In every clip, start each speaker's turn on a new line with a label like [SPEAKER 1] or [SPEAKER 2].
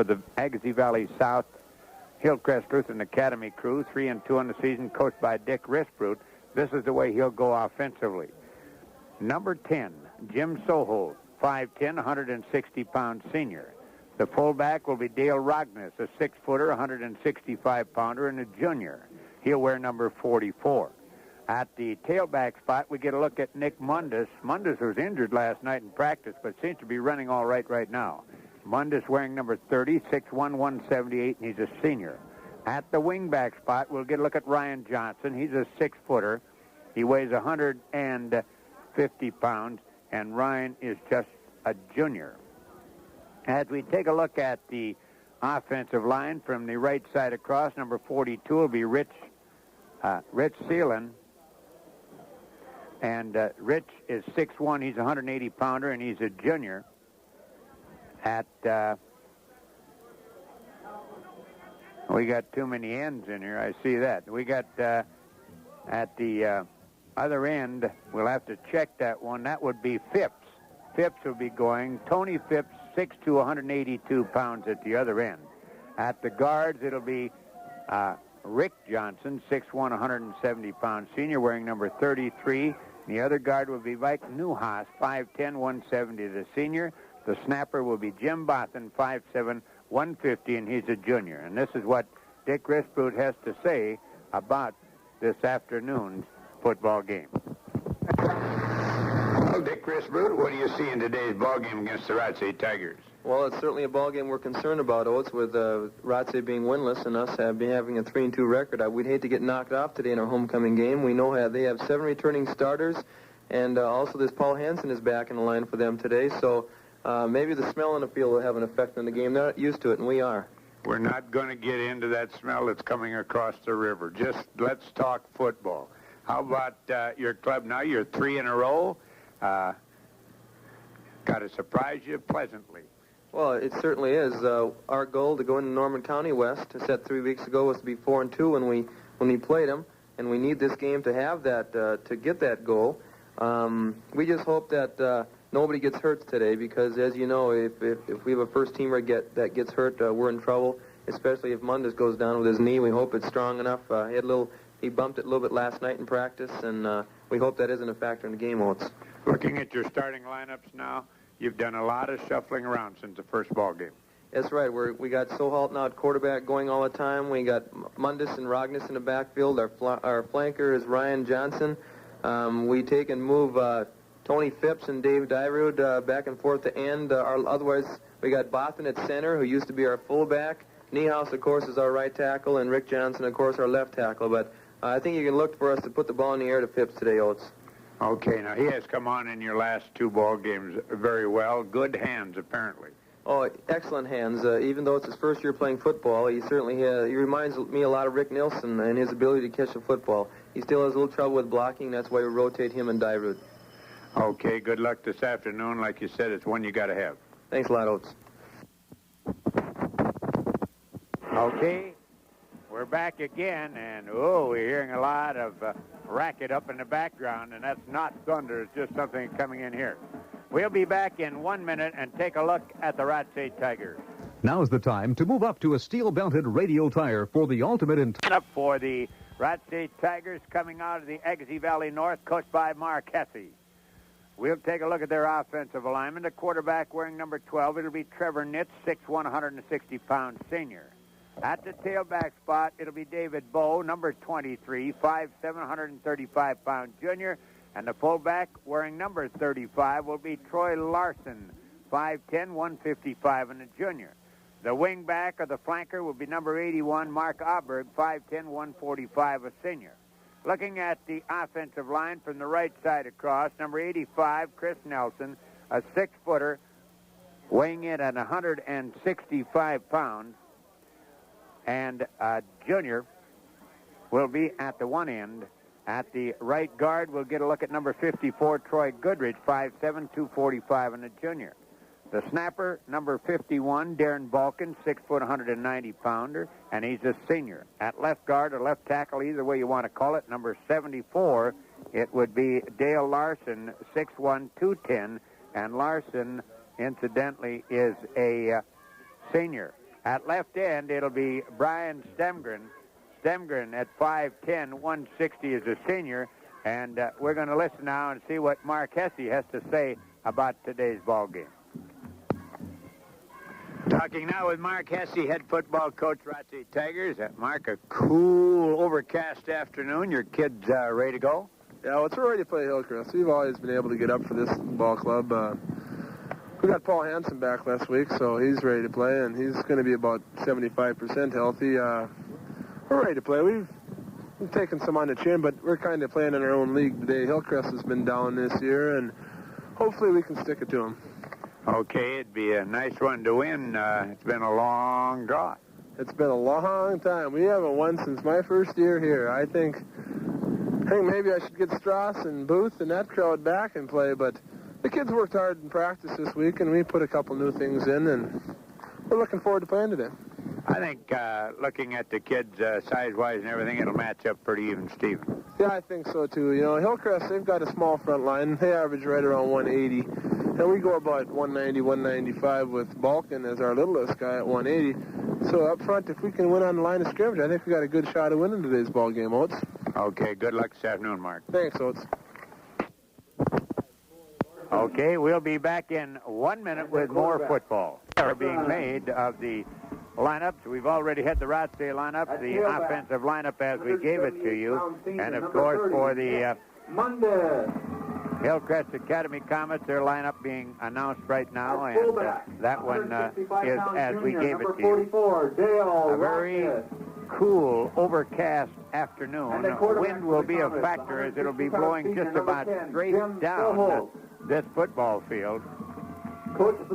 [SPEAKER 1] for the Agassiz Valley South Hillcrest Lutheran Academy crew, 3-2 on the season, coached by Dick Risbrut. This is the way he'll go offensively. Number 10, Jim Soho, 5'10", 160-pound senior. The fullback will be Dale Rogness, a 6-footer, 165-pounder, and a junior. He'll wear number 44. At the tailback spot, we get a look at Nick Mundus. Mundus was injured last night in practice, but seems to be running all right now. Mundus wearing number 30, 6'1", 178, and he's a senior. At the wingback spot, we'll get a look at Ryan Johnson. He's a 6-footer. He weighs 150 pounds, and Ryan is just a junior. As we take a look at the offensive line from the right side across, number 42 will be Rich Seelan. And Rich is 6'1", he's a 180-pounder, and he's a junior. At, we got too many ends in here, I see that. We got, at the other end, we'll have to check that one. That would be Phipps. Phipps will be going. Tony Phipps, 6'2", 182 pounds at the other end. At the guards, it'll be Rick Johnson, 6'1", 170-pound senior, wearing number 33. The other guard will be Mike Newhaas, 5'10", 170, the senior. The snapper will be Jim Bothan, 5'7", 150, and he's a junior. And this is what Dick Risbrut has to say about this afternoon's football game. Well, Dick Risbrut, what do you see in today's ball game against the Rothsay Tigers?
[SPEAKER 2] Well, it's certainly a ball game we're concerned about, Oats, with Rothsay being winless and us having a 3-2 record. We'd hate to get knocked off today in our homecoming game. We know they have 7 returning starters, and also this Paul Hansen is back in the line for them today. So maybe the smell on the field will have an effect on the game. They're not used to it, and we are.
[SPEAKER 1] We're not going to get into that smell that's coming across the river. Just let's talk football. How about your club now? You're 3 in a row. Got to surprise you pleasantly.
[SPEAKER 2] Well, it certainly is. Our goal to go into Norman County West, set 3 weeks ago, was to be 4-2 when we played them, and we need this game to have that to get that goal. We just hope that nobody gets hurt today, because as you know, if we have a first teamer that gets hurt, we're in trouble. Especially if Mundus goes down with his knee. We hope it's strong enough. He bumped it a little bit last night in practice, and we hope that isn't a factor in the game, Oats.
[SPEAKER 1] Looking at your starting lineups now, you've done a lot of shuffling around since the first ball game.
[SPEAKER 2] That's right. We got Sohalt now at quarterback going all the time. We got Mundus and Rogness in the backfield. Our flanker is Ryan Johnson. We take and move Tony Phipps and Dave Dyrud back and forth to end. Otherwise, we got Bothan at center, who used to be our fullback. Niehaus, of course, is our right tackle, and Rick Johnson, of course, our left tackle. But I think you can look for us to put the ball in the air to Phipps today, Oats.
[SPEAKER 1] Okay, now he has come on in your last 2 ball games very well. Good hands, apparently.
[SPEAKER 2] Oh, excellent hands. Even though it's his first year playing football, he certainly he reminds me a lot of Rick Nilsson and his ability to catch a football. He still has a little trouble with blocking. That's why we rotate him and Dyrud.
[SPEAKER 1] Okay, good luck this afternoon. Like you said, it's one you got to have.
[SPEAKER 2] Thanks a lot, Oats.
[SPEAKER 1] Okay, we're back again, and we're hearing a lot of racket up in the background, and that's not thunder. It's just something coming in here. We'll be back in 1 minute and take a look at the Rothsay Tigers.
[SPEAKER 3] Now's the time to move up to a steel-belted radial tire for the ultimate in...
[SPEAKER 1] Up for the Rothsay Tigers coming out of the Agassiz Valley North, coached by Mark Hesse. We'll take a look at their offensive alignment. The quarterback wearing number 12, it'll be Trevor Nitz, 6'1", 160-pound senior. At the tailback spot, it'll be David Bowe, number 23, 5'7", 135-pound junior. And the fullback wearing number 35 will be Troy Larson, 5'10", 155, and a junior. The wingback or the flanker will be number 81, Mark Auberg, 5'10", 145, a senior. Looking at the offensive line from the right side across, number 85, Chris Nelson, a 6-footer, weighing in at 165 pounds. And a junior will be at the one end. At the right guard, we'll get a look at number 54, Troy Goodrich, 5'7", 245, and a junior. The snapper, number 51, Darren Balkin, 6', 190-pounder, and he's a senior. At left guard or left tackle, either way you want to call it, number 74, it would be Dale Larson, 6'1", 210, and Larson, incidentally, is a senior. At left end, it'll be Brian Stemgren. Stemgren at 5'10", 160 is a senior. And we're going to listen now and see what Mark Hesse has to say about today's ball game. Talking now with Mark Hesse, head football coach, Rothsay Tigers. Mark, a cool, overcast afternoon. Your kids ready to go?
[SPEAKER 4] Yeah, well, it's ready to play Hillcrest. We've always been able to get up for this ball club. We got Paul Hansen back last week, so he's ready to play, and he's going to be about 75% healthy. We're ready to play. We've taken some on the chin, but we're kind of playing in our own league today. Hillcrest has been down this year, and hopefully we can stick it to them.
[SPEAKER 1] Okay, it'd be a nice one to win. It's been a long draw.
[SPEAKER 4] It's been a long time. We haven't won since my first year here. I think maybe I should get Strauss and Booth and that crowd back and play, but the kids worked hard in practice this week, and we put a couple new things in, and we're looking forward to playing today.
[SPEAKER 1] I think looking at the kids size-wise and everything, it'll match up pretty even, Steven.
[SPEAKER 4] Yeah, I think so, too. You know, Hillcrest, they've got a small front line. They average right around 180, and we go about 190, 195 with Balkan as our littlest guy at 180. So up front, if we can win on the line of scrimmage, I think we got a good shot of winning today's ball game, Oats.
[SPEAKER 1] Okay, good luck this afternoon, Mark.
[SPEAKER 4] Thanks, Oats.
[SPEAKER 1] Okay, we'll be back in 1 minute with more football. Are being made of the lineups. We've already had the Rothsay lineup, the offensive lineup as we gave it to you. And, of course, for the Hillcrest Academy Comets, their lineup being announced right now, and that one is as we gave it to you. A very cool, overcast afternoon. Wind will be a factor as it'll be blowing just about straight down this football field.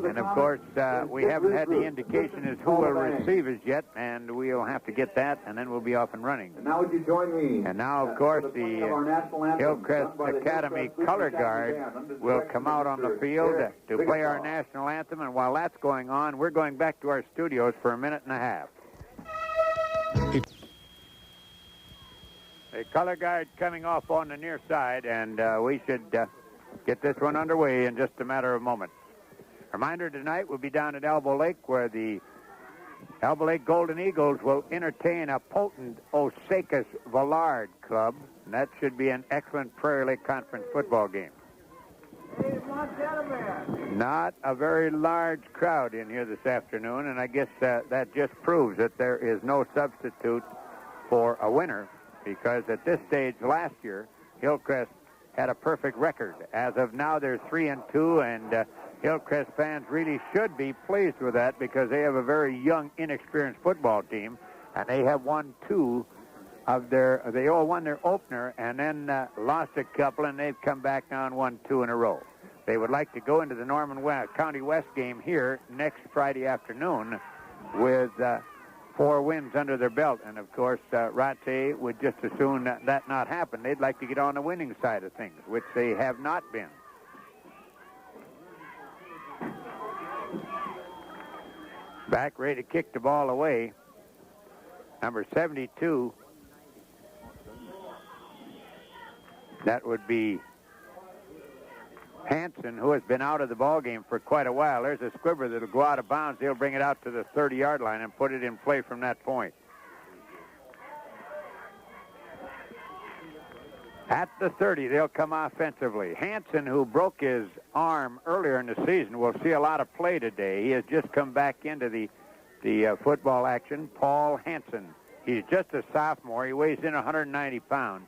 [SPEAKER 1] And, of course, we haven't had the indication as who will receive as yet, and we'll have to get that, and then we'll be off and running.
[SPEAKER 5] And now would you join me?
[SPEAKER 1] And now, of course, the Hillcrest Academy Color Guard will come out on the field to play our national anthem, and while that's going on, we're going back to our studios for a minute and a half. The Color Guard coming off on the near side, and we should get this one underway in just a matter of moments. Reminder tonight, we'll be down at Elbow Lake where the Elbow Lake Golden Eagles will entertain a potent Osakis Villard club. And that should be an excellent Prairie Lake Conference football game. Not a very large crowd in here this afternoon, and I guess that just proves that there is no substitute for a winner, because at this stage last year, Hillcrest had a perfect record. As of now, they're 3-2, and Hillcrest fans really should be pleased with that because they have a very young, inexperienced football team, and they have won two of they all won their opener and then lost a couple, and they've come back now and won two in a row. They would like to go into the Norman County West game here next Friday afternoon with 4 wins under their belt, and of course, Rothsay would just as soon that not happen. They'd like to get on the winning side of things, which they have not been. Back ready to kick the ball away. Number 72. That would be Hansen, who has been out of the ball game for quite a while. There's a squibber that'll go out of bounds. They'll bring it out to the 30-yard line and put it in play from that point. At the 30, they'll come offensively. Hansen, who broke his arm earlier in the season, will see a lot of play today. He has just come back into the football action. Paul Hansen. He's just a sophomore. He weighs in 190 pounds,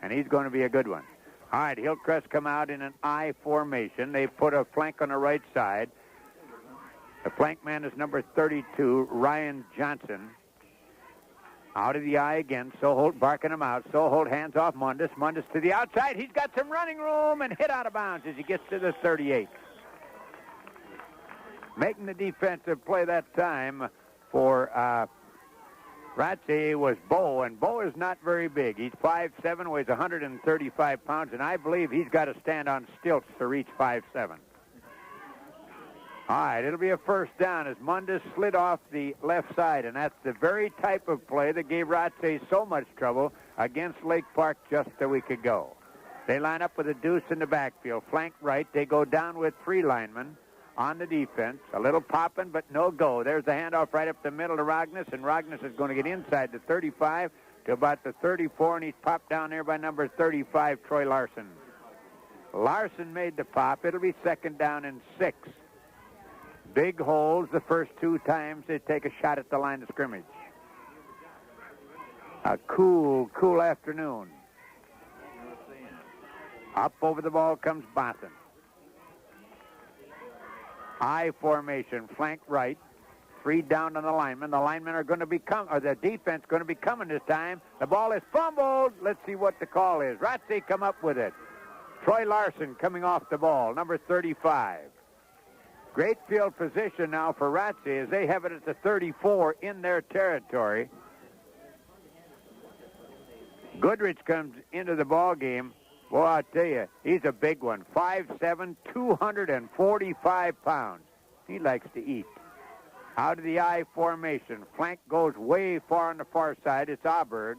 [SPEAKER 1] and he's going to be a good one. All right, Hillcrest come out in an I formation. They put a flank on the right side. The flank man is number 32, Ryan Johnson. Out of the eye again. Soholt barking him out. Soholt hands off Mundus. Mundus to the outside. He's got some running room and hit out of bounds as he gets to the 38. Making the defensive play that time for Rothsay was Bo, and Bo is not very big. He's 5'7", weighs 135 pounds, and I believe he's got to stand on stilts to reach 5'7". All right, it'll be a first down as Mundus slid off the left side, and that's the very type of play that gave Rothsay so much trouble against Lake Park just a week ago. They line up with a deuce in the backfield. Flank right, they go down with 3 linemen. on the defense. A little popping, but no go. There's the handoff right up the middle to Rogness, and Rogness is going to get inside the 35 to about the 34, and he's popped down there by number 35, Troy Larson. Larson made the pop. It'll be 2nd down and 6. Big holes the first 2 times they take a shot at the line of scrimmage. A cool afternoon. Up over the ball comes Boston. I formation, flank right. 3 down on the linemen. The linemen are going to the defense going to be coming this time. The ball is fumbled. Let's see what the call is. Rothsay come up with it. Troy Larson coming off the ball, number 35. Great field position now for Rothsay as they have it at the 34 in their territory. Goodrich comes into the ball game. Well, I'll tell you, he's a big one. 5'7", 245 pounds. He likes to eat. Out of the I formation. Flank goes way far on the far side. It's Auberg.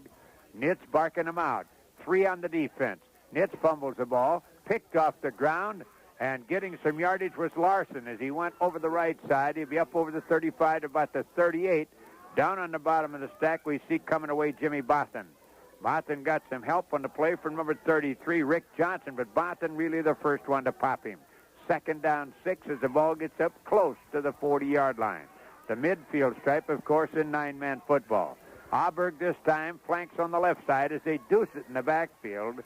[SPEAKER 1] Nitz barking him out. 3 on the defense. Nitz fumbles the ball, picked off the ground, and getting some yardage was Larson as he went over the right side. He'll be up over the 35 to about the 38. Down on the bottom of the stack, we see coming away Jimmy Boston. Boston got some help on the play from number 33, Rick Johnson, but Boston really the first one to pop him. 2nd down 6 as the ball gets up close to the 40-yard line. The midfield stripe, of course, in 9-man football. Auberg this time flanks on the left side as they deuce it in the backfield.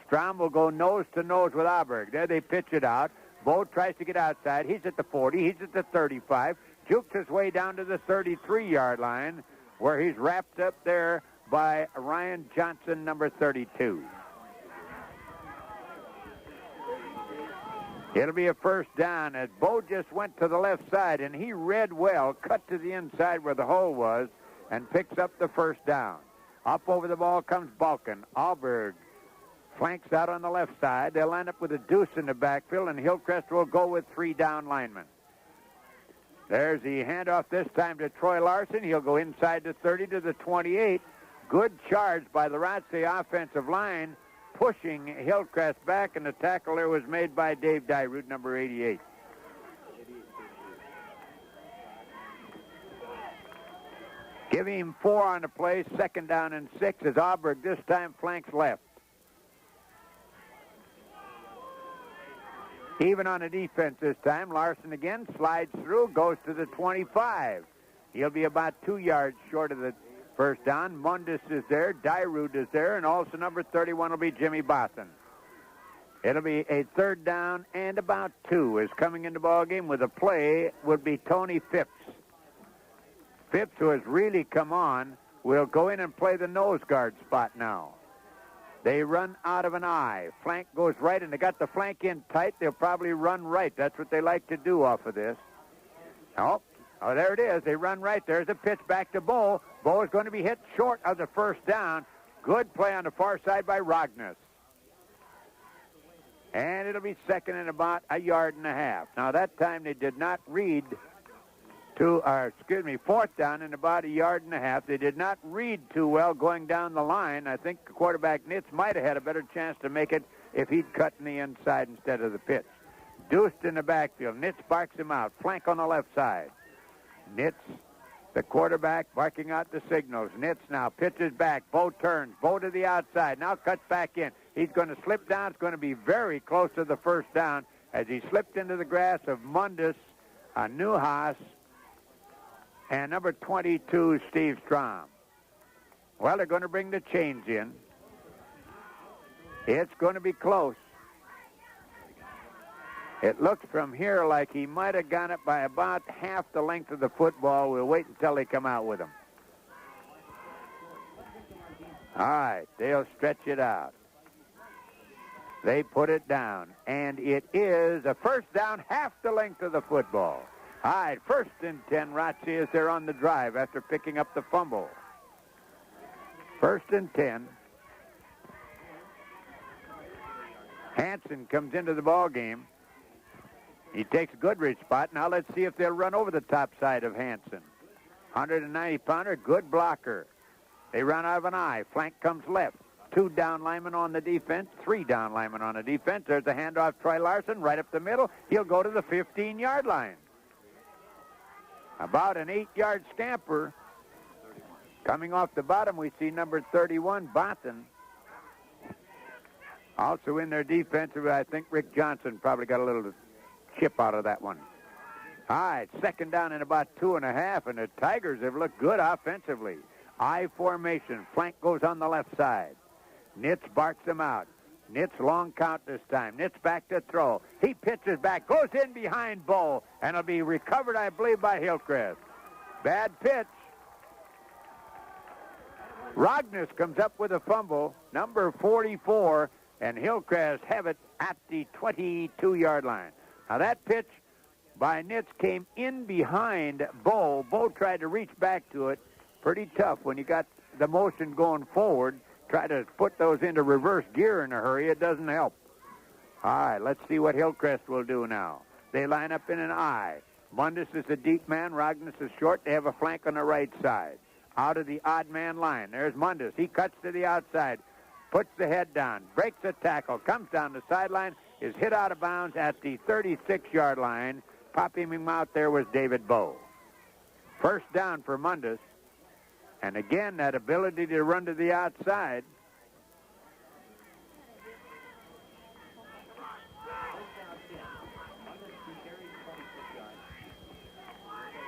[SPEAKER 1] Strom will go nose-to-nose with Auberg. There they pitch it out. Bo tries to get outside. He's at the 40. He's at the 35. Jukes his way down to the 33-yard line where he's wrapped up there by Ryan Johnson, number 32. It'll be a 1st down as Bo just went to the left side, and he read well, cut to the inside where the hole was, and picks up the 1st down. Up over the ball comes Balkin. Auberg flanks out on the left side. They'll line up with a deuce in the backfield, and Hillcrest will go with 3 down linemen. There's the handoff this time to Troy Larson. He'll go inside the 30 to the 28. Good charge by the Rothsay offensive line, pushing Hillcrest back, and the tackle there was made by Dave Dyrud, number 88. Give him 4 on the play, 2nd down and 6 as Auberg this time flanks left. Even on the defense this time, Larson again slides through, goes to the 25. He'll be about 2 yards short of the 1st down. Mundus is there, Dyrud is there, and also number 31 will be Jimmy Boston. It'll be a 3rd down and about 2 is coming into the ball game with a play would be Tony Phipps. Phipps, who has really come on, will go in and play the nose guard spot now. They run out of an I. Flank goes right, and they got the flank in tight. They'll probably run right. That's what they like to do off of this. Oh, there it is. They run right. There's a pitch back to Bo. Bo is going to be hit short of the 1st down. Good play on the far side by Rogness. And it'll be 2nd and about 1.5 yards. Now, that time they did not read 4th down and about 1.5 yards. They did not read too well going down the line. I think the quarterback, Nitz, might have had a better chance to make it if he'd cut in the inside instead of the pitch. Deuced in the backfield. Nitz barks him out. Flank on the left side. Nitz, the quarterback, barking out the signals. Nitz now pitches back. Bo turns. Bo to the outside. Now cuts back in. He's going to slip down. It's going to be very close to the 1st down as he slipped into the grass of Mundus, Newhouse, and number 22, Steve Strom. Well, they're going to bring the chains in. It's going to be close. It looks from here like he might have gone it by about half the length of the football. We'll wait until they come out with him. All right, they'll stretch it out. They put it down, and it is a 1st down, half the length of the football. All right, 1st and 10, Rothsay as they're on the drive after picking up the fumble. 1st and 10. Hansen comes into the ball game. He takes Goodrich's spot. Now let's see if they'll run over the top side of Hansen. 190-pounder, good blocker. They run out of an I. Flank comes left. 2 down linemen on the defense, 3 down linemen on the defense. There's a handoff, Troy Larson, right up the middle. He'll go to the 15-yard line. About an 8-yard scamper. Coming off the bottom, we see number 31, Botham. Also in their defense, I think Rick Johnson probably got a little chip out of that one. All right, second down and about 2.5, and the Tigers have looked good offensively. I formation. Flank goes on the left side. Nitz barks them out. Nitz long count this time. Nitz back to throw. He pitches back, goes in behind Bo, and it'll be recovered, I believe, by Hillcrest. Bad pitch. Rogness comes up with a fumble, number 44, and Hillcrest have it at the 22-yard line. Now that pitch by Nitz came in behind Bo. Bo tried to reach back to it. Pretty tough when you got the motion going forward. Try to put those into reverse gear in a hurry. It doesn't help. All right, let's see what Hillcrest will do now. They line up in an I. Mundus is a deep man. Rogness is short. They have a flank on the right side. Out of the odd man line. There's Mundus. He cuts to the outside. Puts the head down. Breaks a tackle. Comes down the sideline. Is hit out of bounds at the 36-yard line. Popping him out there was David Bowe. First down for Mundus. And again, that ability to run to the outside.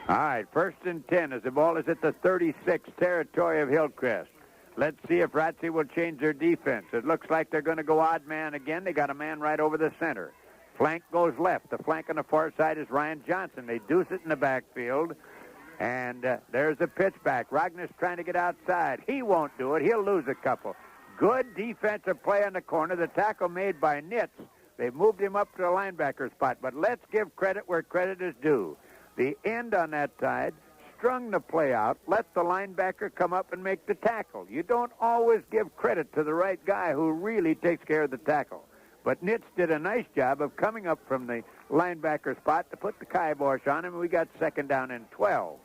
[SPEAKER 1] All right, 1st and 10 as the ball is at the 36 territory of Hillcrest. Let's see if Rothsay will change their defense. It looks like they're going to go odd man again. They got a man right over the center. Flank goes left. The flank on the far side is Ryan Johnson. They deuce it in the backfield. And there's a pitch back. Rogness trying to get outside. He won't do it. He'll lose a couple. Good defensive play on the corner. The tackle made by Nitz. They've moved him up to the linebacker spot. But let's give credit where credit is due. The end on that side strung the play out. Let the linebacker come up and make the tackle. You don't always give credit to the right guy who really takes care of the tackle. But Nitz did a nice job of coming up from the linebacker spot to put the kibosh on him, and we got second down and 12.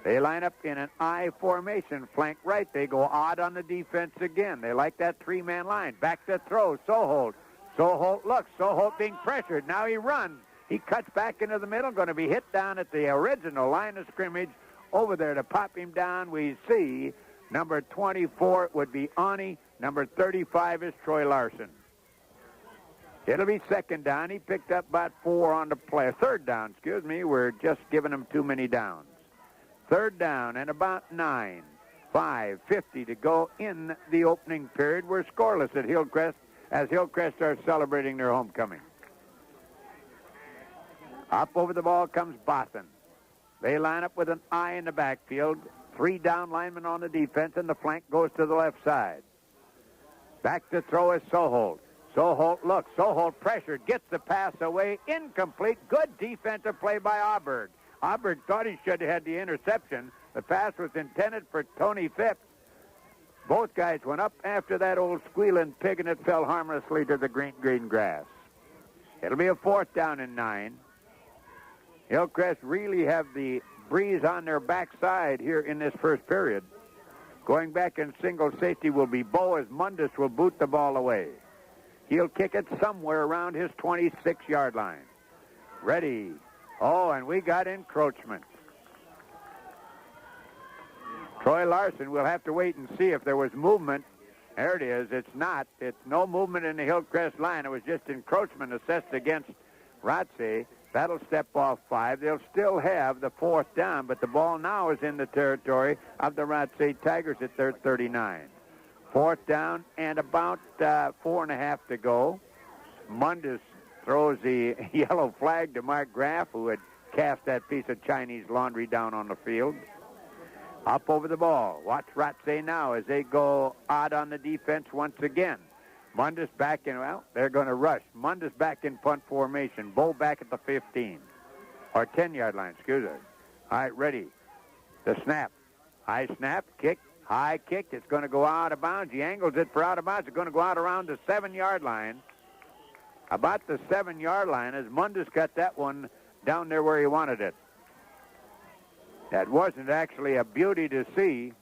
[SPEAKER 1] They line up in an I formation, flank right. They go odd on the defense again. They like that 3-man line. Back to throw, Soholt. Soholt looks. Soholt being pressured. Now he runs. He cuts back into the middle, going to be hit down at the original line of scrimmage. Over there to pop him down, we see number 24 would be Ani. Number 35 is Troy Larson. It'll be second down. He picked up about 4 on the play. Third down, excuse me. We're just giving him too many downs. Third down and about 9. 5:50 to go in the opening period. We're scoreless at Hillcrest as Hillcrest are celebrating their homecoming. Up over the ball comes Botham. They line up with an I in the backfield. 3 down linemen on the defense, and the flank goes to the left side. Back to throw is Soholt. Soholt looks. Soholt pressured. Gets the pass away. Incomplete. Good defensive play by Aubert. Aubert thought he should have had the interception. The pass was intended for Tony Phipps. Both guys went up after that old squealing pig, and it fell harmlessly to the green grass. It'll be a 4th down and 9. Hillcrest really have the breeze on their backside here in this first period. Going back in single safety will be Bo as Mundus will boot the ball away. He'll kick it somewhere around his 26-yard line. Ready. Oh, and we got encroachment. Troy Larson, we'll have to wait and see if there was movement. There it is. It's not. It's no movement in the Hillcrest line. It was just encroachment assessed against Rothsay. That'll step off 5. They'll still have the 4th down, but the ball now is in the territory of the Rothsay Tigers at their 39. 4th down and about 4.5 to go. Mundus throws the yellow flag to Mark Graff, who had cast that piece of Chinese laundry down on the field. Up over the ball. Watch Rothsay now as they go odd on the defense once again. Mundus back in, well, they're going to rush. Mundus back in punt formation. Bo back at the 15. Or 10-yard line, excuse me. All right, ready. The snap. High snap, kick, high kick. It's going to go out of bounds. He angles it for out of bounds. It's going to go out around the 7-yard line. About the 7-yard line as Mundus got that one down there where he wanted it. That wasn't actually a beauty to see.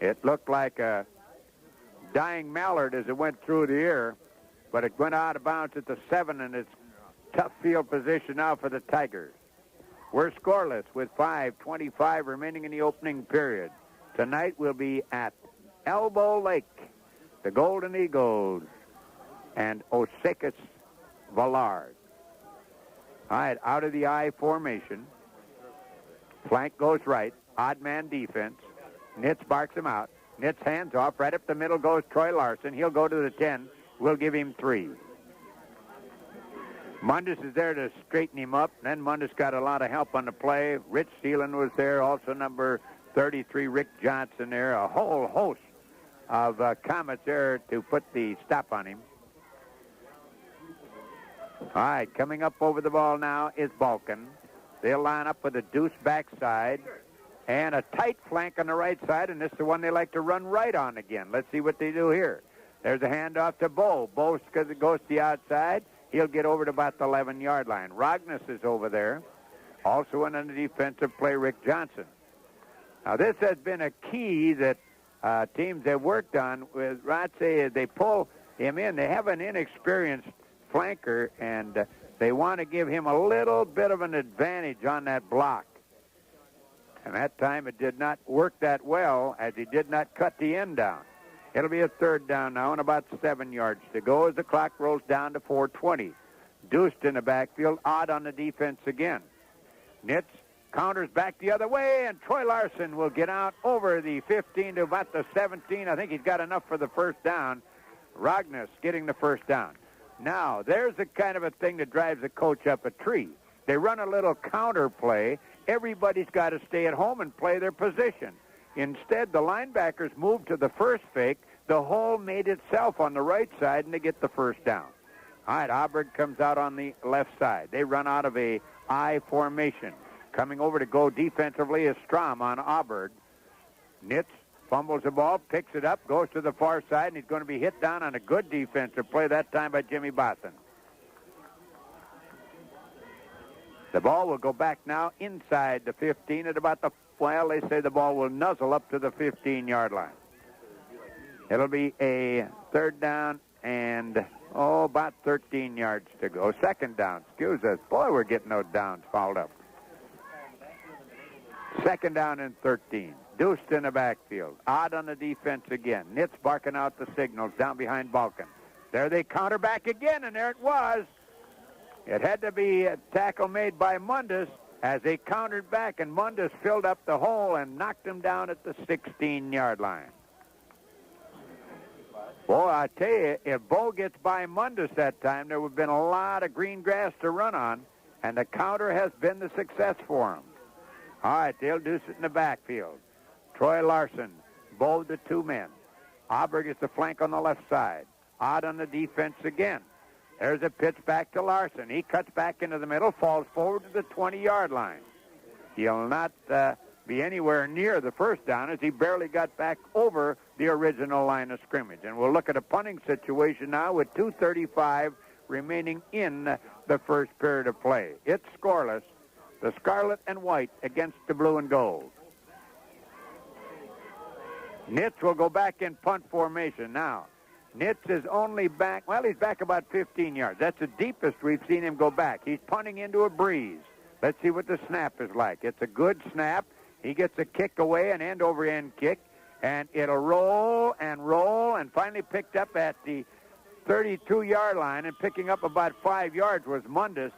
[SPEAKER 1] It looked like a dying mallard as it went through the air, but it went out of bounds at the 7, and it's tough field position now for the Tigers. We're scoreless with 5:25 remaining in the opening period. Tonight we'll be at Elbow Lake, the Golden Eagles, and Osakis Vallard. All right, out of the I formation. Flank goes right. Odd man defense. Nitz barks him out. Nitz hands off. Right up the middle goes Troy Larson. He'll go to the 10. We'll give him 3. Mundus is there to straighten him up. Then Mundus got a lot of help on the play. Rich Thielen was there. Also number 33, Rick Johnson there. A whole host of Comets there to put the stop on him. All right, coming up over the ball now is Balkan. They'll line up with a deuce backside and a tight flank on the right side, and this is the one they like to run right on again. Let's see what they do here. There's a handoff to Bo. Bo, because it goes to the outside, he'll get over to about the 11-yard line. Rognus is over there. Also in the defensive play, Rick Johnson. Now, this has been a key that teams have worked on with Rothsay. They pull him in. They have an inexperienced flanker, and they want to give him a little bit of an advantage on that block. And that time it did not work that well, as he did not cut the end down. It'll be a 3rd down now and about 7 yards to go as the clock rolls down to 4:20. Deuced in the backfield, Odd on the defense again. Nitz counters back the other way, and Troy Larson will get out over the 15 to about the 17. I think he's got enough for the first down. Rognus getting the first down. Now, there's the kind of a thing that drives a coach up a tree. They run a little counter play. Everybody's got to stay at home and play their position. Instead, the linebackers moved to the first fake. The hole made itself on the right side, and they get the first down. All right, Auburn comes out on the left side. They run out of a I formation. Coming over to go defensively is Strom on Auburn. Nitz fumbles the ball, picks it up, goes to the far side, and he's going to be hit down on a good defensive play that time by Jimmy Boston. The ball will go back now inside the 15 at about the, well, they say the ball will nuzzle up to the 15-yard line. It'll be a 3rd down and, about 13 yards to go. 2nd down, excuse us. Boy, we're getting those downs fouled up. 2nd down and 13. Deuced in the backfield. Odd on the defense again. Nitz barking out the signals down behind Balkan. There they counter back again, and there it was. It had to be a tackle made by Mundus as they countered back, and Mundus filled up the hole and knocked him down at the 16-yard line. Boy, I tell you, if Bo gets by Mundus that time, there would have been a lot of green grass to run on, and the counter has been the success for him. All right, they'll do it in the backfield. Troy Larson, Bo the 2 men. Auberg is the flank on the left side. Odd on the defense again. There's a pitch back to Larson. He cuts back into the middle, falls forward to the 20-yard line. He'll not be anywhere near the first down as he barely got back over the original line of scrimmage. And we'll look at a punting situation now with 2:35 remaining in the first period of play. It's scoreless. The scarlet and white against the blue and gold. Nitz will go back in punt formation now. Nitz is only back, well, he's back about 15 yards. That's the deepest we've seen him go back. He's punting into a breeze. Let's see what the snap is like. It's a good snap. He gets a kick away, an end-over-end kick, and it'll roll and finally picked up at the 32-yard line, and picking up about 5 yards was Mundus.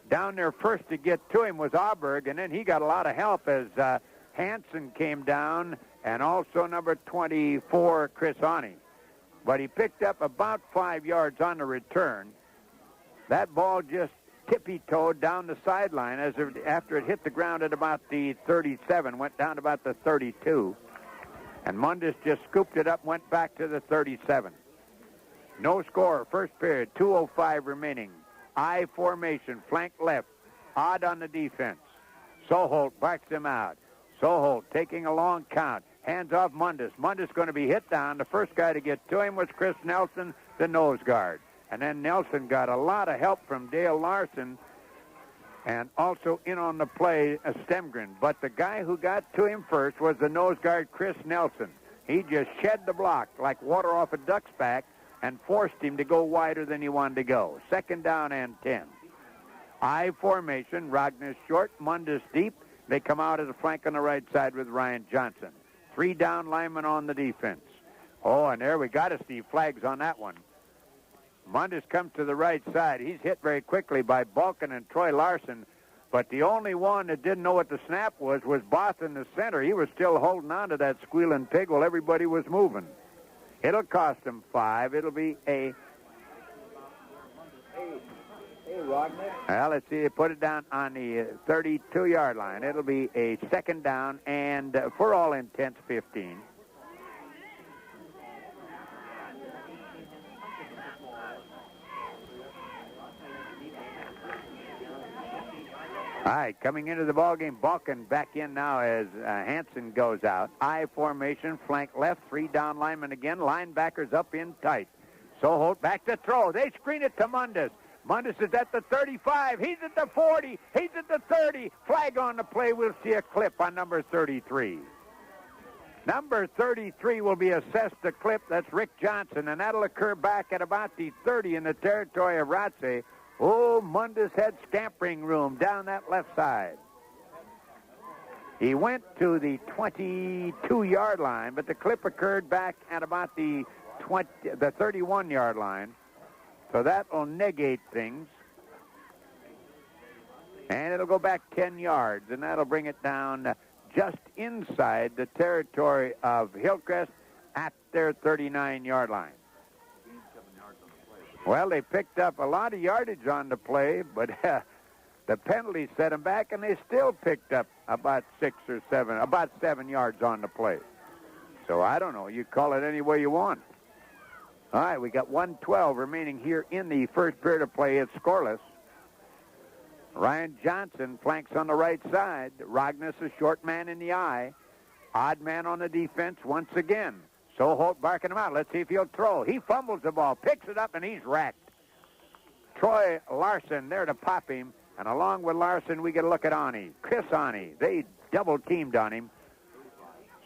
[SPEAKER 1] Down there first to get to him was Auberg, and then he got a lot of help as Hansen came down, and also number 24, Chris Ani. But he picked up about 5 yards on the return. That ball just tippy-toed down the sideline after it hit the ground at about the 37, went down to about the 32. And Mundus just scooped it up, went back to the 37. No score, first period, 2:05 remaining. I formation, flank left, Odd on the defense. Soholt backs him out. Soholt taking a long count. Hands off Mundus. Mundus going to be hit down. The first guy to get to him was Chris Nelson, the nose guard. And then Nelson got a lot of help from Dale Larson and also in on the play, Stemgren. But the guy who got to him first was the nose guard, Chris Nelson. He just shed the block like water off a duck's back and forced him to go wider than he wanted to go. 2nd down and 10. I formation, Rognes short, Mundus deep. They come out of the flank on the right side with Ryan Johnson. 3 down linemen on the defense. Oh, and there we got to see flags on that one. Mundus comes to the right side. He's hit very quickly by Balkin and Troy Larson. But the only one that didn't know what the snap was Boston, the center. He was still holding on to that squealing pig while everybody was moving. It'll cost him 5. It'll be a... Well, let's see. They put it down on the 32-yard line. It'll be a 2nd down and, for all intents, 15. All right, coming into the ballgame, Balkin back in now as Hansen goes out. I formation, flank left, 3 down linemen again. Linebackers up in tight. Soholt back to throw. They screen it to Mundus. Mundus is at the 35. He's at the 40. He's at the 30. Flag on the play. We'll see a clip on number 33. Number 33 will be assessed a clip. That's Rick Johnson, and that'll occur back at about the 30 in the territory of Rothsay. Oh, Mundus had scampering room down that left side. He went to the 22-yard line, but the clip occurred back at about the 31-yard line. So that will negate things. And it'll go back 10 yards, and that'll bring it down just inside the territory of Hillcrest at their 39-yard line. Well, they picked up a lot of yardage on the play, but the penalty set them back, and they still picked up about 7 yards on the play. So I don't know. You call it any way you want. All right, we got 1:12 remaining here in the first period of play. It's scoreless. Ryan Johnson flanks on the right side. Rognes, a short man in the eye. Odd man on the defense once again. Soholt barking him out. Let's see if he'll throw. He fumbles the ball, picks it up, and he's racked. Troy Larson there to pop him. And along with Larson, we get a look at Ani. Chris Ani. They double-teamed on him.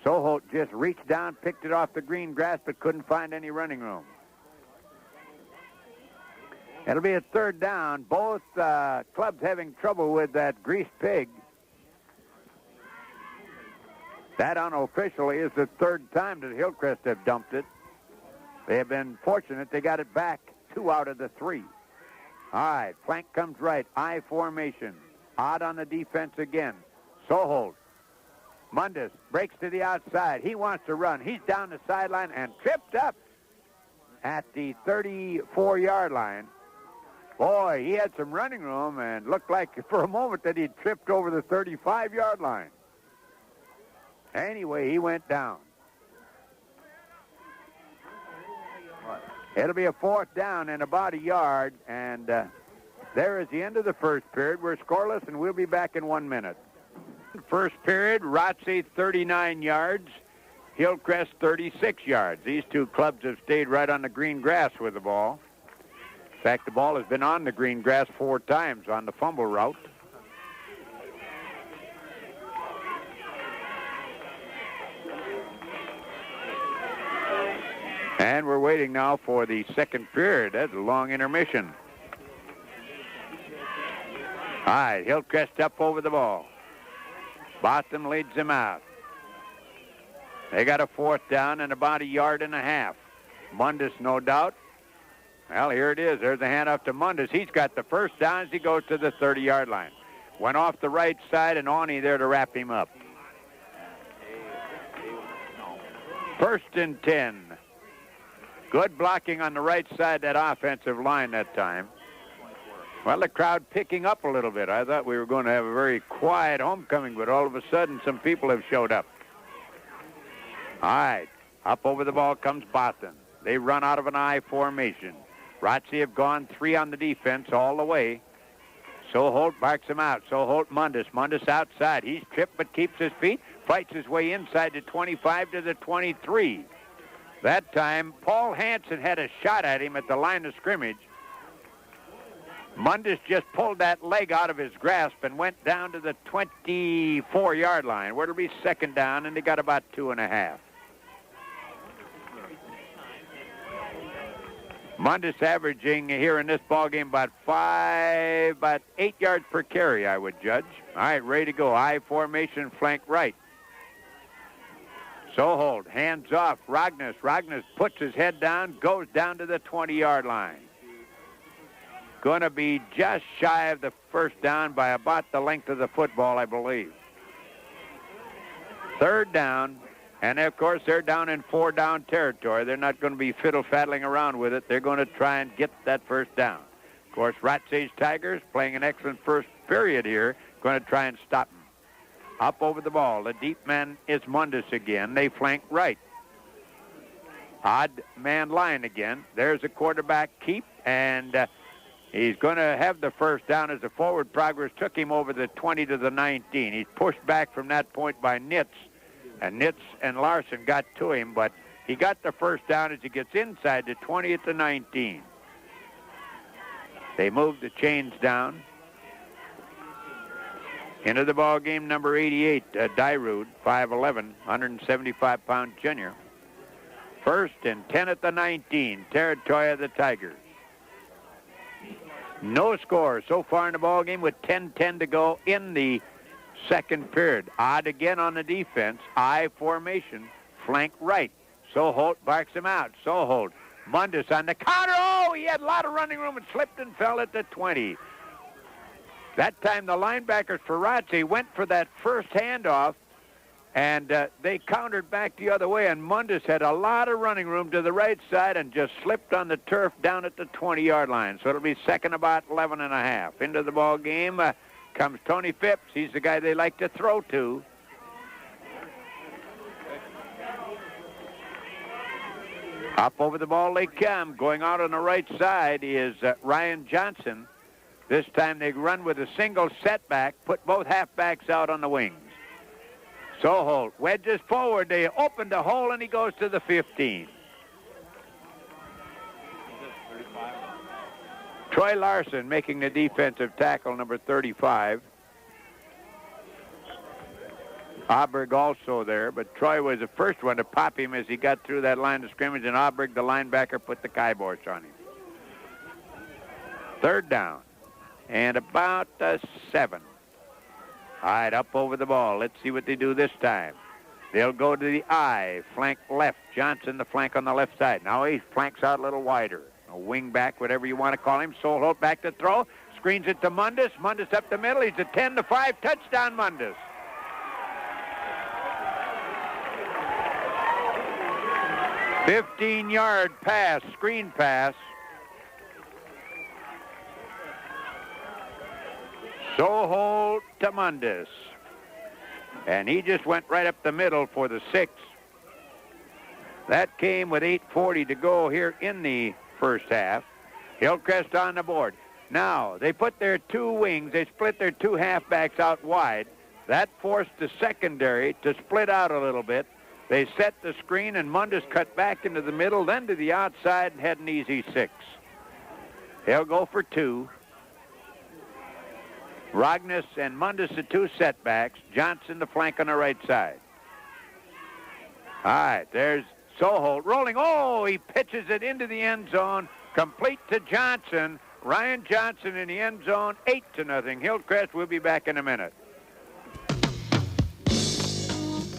[SPEAKER 1] Soholt just reached down, picked it off the green grass, but couldn't find any running room. It'll be a 3rd down. Both clubs having trouble with that greased pig. That unofficially is the 3rd time that Hillcrest have dumped it. They have been fortunate. They got it back 2 out of the 3. All right, flank comes right. I formation. Odd on the defense again. Soholt. Mundus breaks to the outside. He wants to run. He's down the sideline and tripped up at the 34-yard line. Boy, he had some running room and looked like for a moment that he'd tripped over the 35-yard line. Anyway, he went down. It'll be a 4th down and about a yard, and there is the end of the first period. We're scoreless, and we'll be back in 1 minute. First period, Rothsay 39 yards, Hillcrest 36 yards. These two clubs have stayed right on the green grass with the ball. In fact, the ball has been on the green grass 4 times on the fumble route. And we're waiting now for the second period. That's a long intermission. All right, Hillcrest up over the ball. Boston leads them out. They got a 4th down and about a yard and a half. Mundus, no doubt. Well, here it is. There's a handoff to Mundus. He's got the 1st down as he goes to the 30-yard line. Went off the right side, and Ani there to wrap him up. 1st and 10. Good blocking on the right side of that offensive line that time. Well, the crowd picking up a little bit. I thought we were going to have a very quiet homecoming, but all of a sudden some people have showed up. All right, up over the ball comes Boston. They run out of an I formation. Rothsay have gone 3 on the defense all the way. Soholt barks him out. Soholt Mundus. Mundus outside. He's tripped but keeps his feet. Fights his way inside the 25 to the 23. That time, Paul Hansen had a shot at him at the line of scrimmage. Mundus just pulled that leg out of his grasp and went down to the 24-yard line, where it'll be 2nd down, and they got about 2.5. Mundus averaging here in this ball game about 8 yards per carry, I would judge. All right, ready to go. I formation, flank right. So hold, hands off. Rognus puts his head down, goes down to the 20-yard line. Going to be just shy of the first down by about the length of the football, I believe. Third down, and of course they're down in 4-down territory. They're not going to be fiddle-faddling around with it. They're going to try and get that first down. Of course, Rothsay Tigers playing an excellent first period here, going to try and stop them. Up over the ball, the deep man is Mundus again. They flank right. Odd man line again. There's a quarterback keep, and he's going to have the first down as the forward progress took him over the 20 to the 19. He's pushed back from that point by Nitz, and Nitz and Larson got to him, but he got the first down as he gets inside the 20 at the 19. They moved the chains down. Into the ball game, number 88, Dyrud, 5'11", 175-pound junior. First and 10 at the 19, territory of the Tigers. No score so far in the ball game with 10-10 to go in the second period. Odd again on the defense. I formation, flank right. Soholt barks him out. Soholt. Mundus on the counter. Oh, he had a lot of running room and slipped and fell at the 20. That time the linebackers for Rothsay went for that first handoff, and they countered back the other way, and Mundus had a lot of running room to the right side and just slipped on the turf down at the 20-yard line. So it'll be second about 11 and a half. Into the ball game comes Tony Phipps. He's the guy they like to throw to. Up over the ball they come. Going out on the right side is Ryan Johnson. This time they run with a single setback, put both halfbacks out on the wings. Soholt wedges forward. They open the hole, and he goes to the 15. Troy Larson making the defensive tackle, number 35. Auberg also there, but Troy was the first one to pop him as he got through that line of scrimmage, and Auberg, the linebacker, put the kibosh on him. Third down. And about 7. All right, up over the ball. Let's see what they do this time. They'll go to the I, flank left. Johnson, the flank on the left side. Now he flanks out a little wider. A wing back, whatever you want to call him. Soholt back to throw. Screens it to Mundus. Mundus up the middle. He's a 10-5 touchdown, Mundus. $15-yard pass, screen pass. Soholt to Mundus. And he just went right up the middle for the 6. That came with 8:40 to go here in the first half. Hillcrest on the board. Now, they put their 2 wings. They split their 2 halfbacks out wide. That forced the secondary to split out a little bit. They set the screen, and Mundus cut back into the middle, then to the outside, and had an easy 6. He'll go for 2. Rognus and Mundus, the 2 setbacks. Johnson, the flank on the right side. All right, there's Soholt rolling. Oh, he pitches it into the end zone. Complete to Johnson. Ryan Johnson in the end zone, 8-0. Hillcrest will be back in a minute.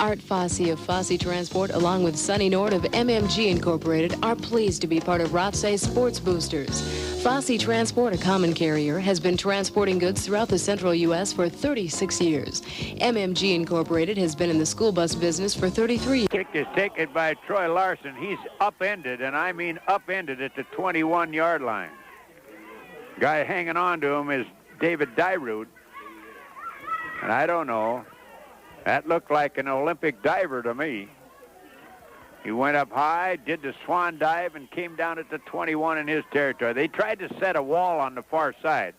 [SPEAKER 5] Art Fossey of Fossey Transport, along with Sonny Nord of MMG Incorporated, are pleased to be part of Rothsay Sports Boosters. Fossey Transport, a common carrier, has been transporting goods throughout the central U.S. for 36 years. MMG Incorporated has been in the school bus business for 33 years.
[SPEAKER 1] Kick is taken by Troy Larson. He's upended, and I mean upended at the 21-yard line. Guy hanging on to him is David Dyrud. And I don't know. That looked like an Olympic diver to me. He went up high, did the swan dive, and came down at the 21 in his territory. They tried to set a wall on the far side.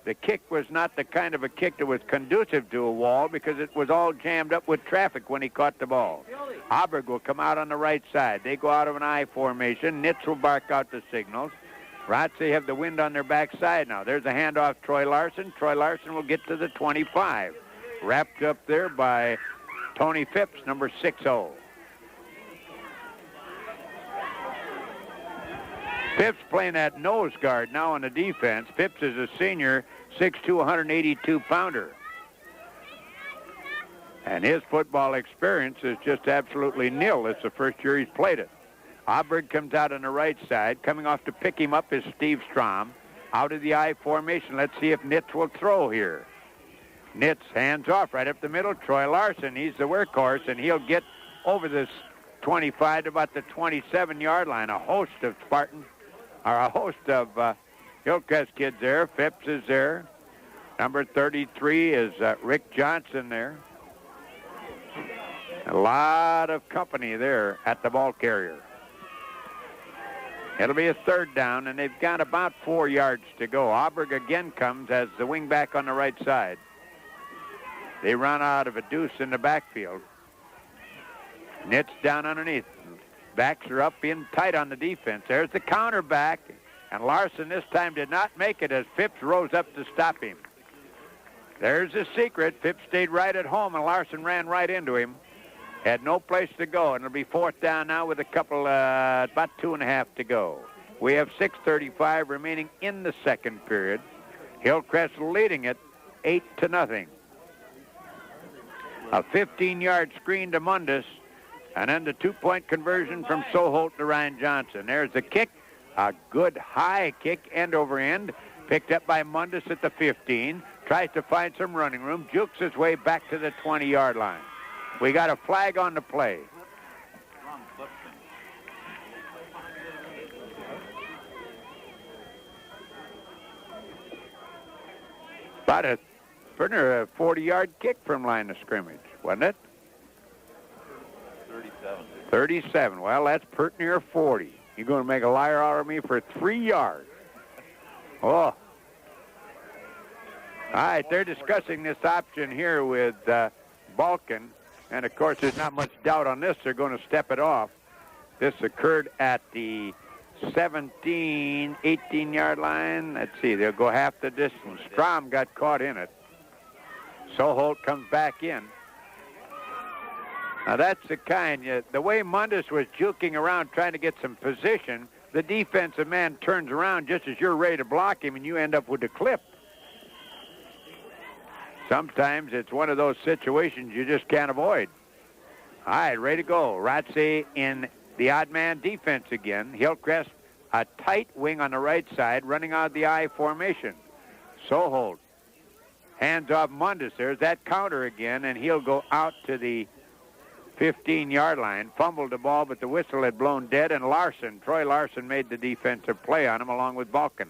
[SPEAKER 1] The kick was not the kind of a kick that was conducive to a wall because it was all jammed up with traffic when he caught the ball. Auberg will come out on the right side. They go out of an I formation. Nitz will bark out the signals. Rothsay have the wind on their backside now. There's a handoff, Troy Larson. Troy Larson will get to the 25. Wrapped up there by Tony Phipps, number 60. Phipps playing that nose guard now on the defense. Phipps is a senior, 6'2", 182-pounder. And his football experience is just absolutely nil. It's the first year he's played it. Auberg comes out on the right side. Coming off to pick him up is Steve Strom. Out of the I formation. Let's see if Nitz will throw here. Nitz hands off right up the middle. Troy Larson, he's the workhorse, and he'll get over this 25 to about the 27-yard line. A host of Hillcrest kids there. Phipps is there. Number 33 is Rick Johnson there. A lot of company there at the ball carrier. It'll be a third down, and they've got about 4 yards to go. Auberg again comes as the wingback on the right side. They run out of a deuce in the backfield. Nitz down underneath. Backs are up in tight on the defense. There's the counter back, and Larson this time did not make it as Phipps rose up to stop him. There's the secret. Phipps stayed right at home, and Larson ran right into him. Had no place to go, and it'll be fourth down now with a couple, about 2.5 to go. We have 6:35 remaining in the second period. Hillcrest leading it 8-0. A 15-yard screen to Mundus, and then the 2-point conversion from Soholt to Ryan Johnson. There's the kick, a good high kick, end over end, picked up by Mundus at the 15, tries to find some running room, jukes his way back to the 20-yard line. We got a flag on the play. About a 40-yard kick from line of scrimmage, wasn't it? 37. Well, that's pert near 40. You're going to make a liar out of me for 3 yards. Oh. All right, they're discussing this option here with Balkan. And, of course, there's not much doubt on this. They're going to step it off. This occurred at the 17, 18-yard line. Let's see. They'll go half the distance. Strom got caught in it. Soholt comes back in. Now, that's the kind. The way Mundus was juking around trying to get some position, the defensive man turns around just as you're ready to block him, and you end up with a clip. Sometimes it's one of those situations you just can't avoid. All right, ready to go. Rothsay in the odd man defense again. Hillcrest, a tight wing on the right side, running out of the I formation. Soholt hands off Mundus. There's that counter again, and he'll go out to the 15-yard line. Fumbled the ball, but the whistle had blown dead, and Troy Larson made the defensive play on him along with Balkan.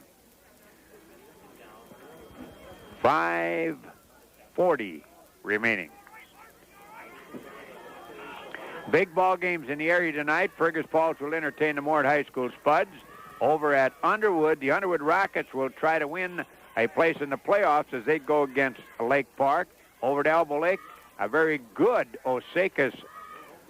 [SPEAKER 1] 5:40 remaining. Big ball games in the area tonight. Fergus Falls will entertain the Mort High School Spuds. Over at Underwood, the Underwood Rockets will try to win a place in the playoffs as they go against Lake Park. Over to Elbow Lake, a very good Osakas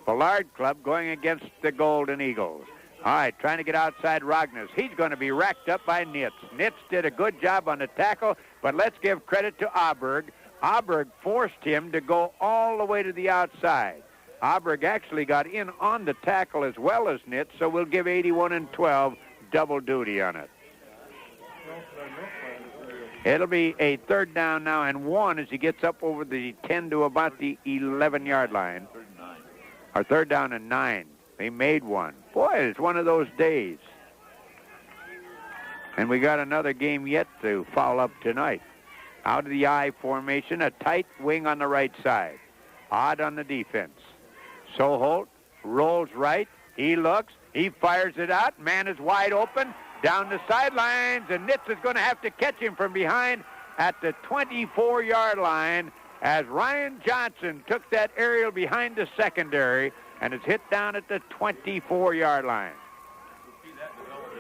[SPEAKER 1] Ballard club going against the Golden Eagles. All right, trying to get outside Rognes. He's going to be racked up by Nitz. Nitz did a good job on the tackle, but let's give credit to Auberg. Auberg forced him to go all the way to the outside. Auberg actually got in on the tackle as well as Nitz, so we'll give 81 and 12 double duty on it. It'll be a third down now and 1 as he gets up over the 10 to about the 11-yard line. Or third down and 9. They made one. Boy, it's one of those days. And we got another game yet to foul up tonight. Out of the I formation, a tight wing on the right side. Odd on the defense. Soholt rolls right. He looks. He fires it out. Man is wide open. Down the sidelines, and Nitz is going to have to catch him from behind at the 24-yard line as Ryan Johnson took that aerial behind the secondary and is hit down at the 24-yard line.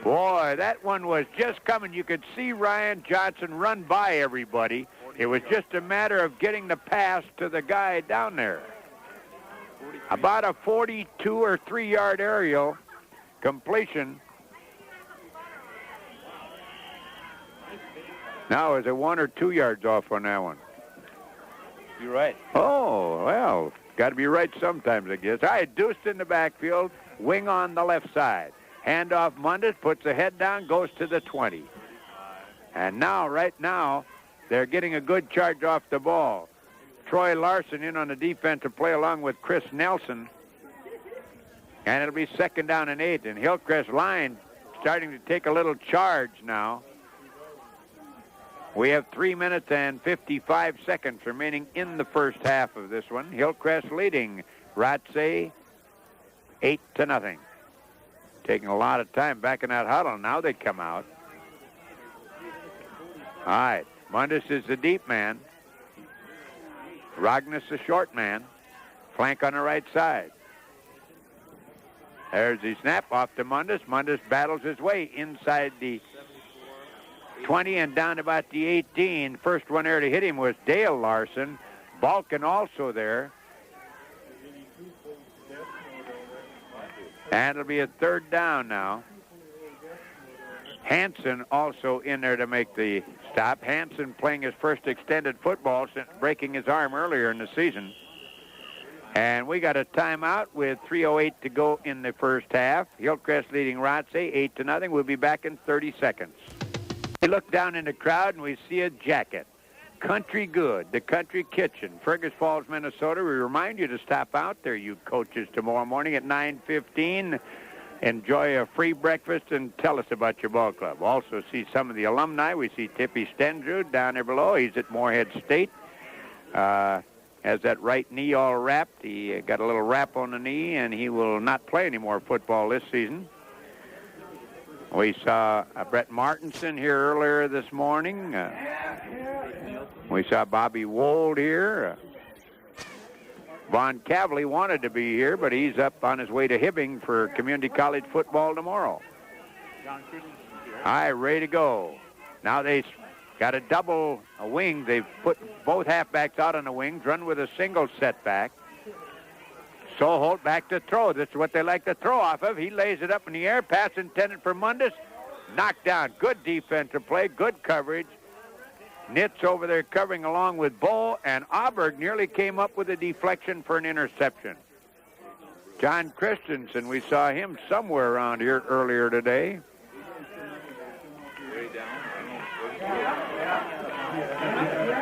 [SPEAKER 1] Boy, that one was just coming. You could see Ryan Johnson run by everybody. It was just a matter of getting the pass to the guy down there. About a 42 or 3-yard aerial completion. Now, is it 1 or 2 yards off on that one?
[SPEAKER 6] You're right.
[SPEAKER 1] Oh, well, got to be right sometimes, I guess. All right, Deuce in the backfield, wing on the left side. Handoff Mundus, puts the head down, goes to the 20. And now, right now, they're getting a good charge off the ball. Troy Larson in on the defensive play along with Chris Nelson. And it'll be 2nd down and 8. And Hillcrest line starting to take a little charge now. We have 3 minutes and 55 seconds remaining in the first half of this one. Hillcrest leading Rothsay 8-0. Taking a lot of time back in that huddle. Now they come out. All right. Mundus is the deep man. Rognus the short man. Flank on the right side. There's the snap off to Mundus. Mundus battles his way inside the 20 and down about the 18. First one there to hit him was Dale Larson. Balkan also there. And it'll be a 3rd down now. Hansen also in there to make the stop. Hansen playing his first extended football since breaking his arm earlier in the season. And we got a timeout with 3:08 to go in the first half. Hillcrest leading Rothsay 8-0. We'll be back in 30 seconds. We look down in the crowd and we see a jacket. Country Good, the Country Kitchen, Fergus Falls, Minnesota. We remind you to stop out there, you coaches, tomorrow morning at 9:15. Enjoy a free breakfast and tell us about your ball club. Also see some of the alumni. We see Tippy Stendrud down there below. He's at Moorhead State. Has that right knee all wrapped. He got a little wrap on the knee, and he will not play any more football this season. We saw Brett Martinson here earlier this morning. We saw Bobby Wold here. Von Cavley wanted to be here, but he's up on his way to Hibbing for community college football tomorrow. All right, ready to go. Now they got a double wing. They've put both halfbacks out on the wings, run with a single setback. Soholt back to throw. This is what they like to throw off of. He lays it up in the air. Pass intended for Mundus. Knocked down. Good defensive play. Good coverage. Nitz over there covering along with Bo, and Auberg nearly came up with a deflection for an interception. John Christensen, we saw him somewhere around here earlier today.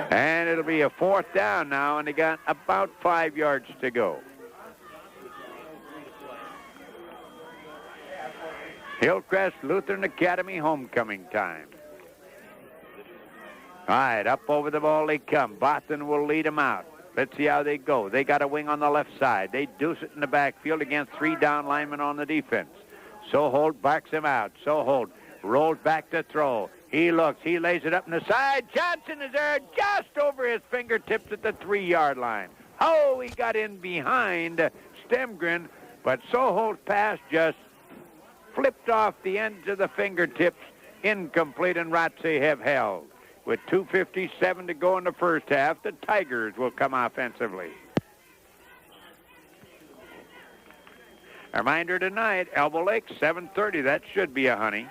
[SPEAKER 1] And it'll be a 4th down now, and they got about 5 yards to go. Hillcrest Lutheran Academy homecoming time. All right, up over the ball they come. Boston will lead them out. Let's see how they go. They got a wing on the left side. They deuce it in the backfield against 3 down linemen on the defense. Soholt barks him out. Soholt rolls back to throw. He looks. He lays it up in the side. Johnson is there just over his fingertips at the 3-yard line. Oh, he got in behind Stemgren, but Soholt's pass just flipped off the ends of the fingertips. Incomplete, and Rothsay have held. With 2:57 to go in the first half, the Tigers will come offensively. A reminder tonight, Elbow Lake, 7:30. That should be a honey.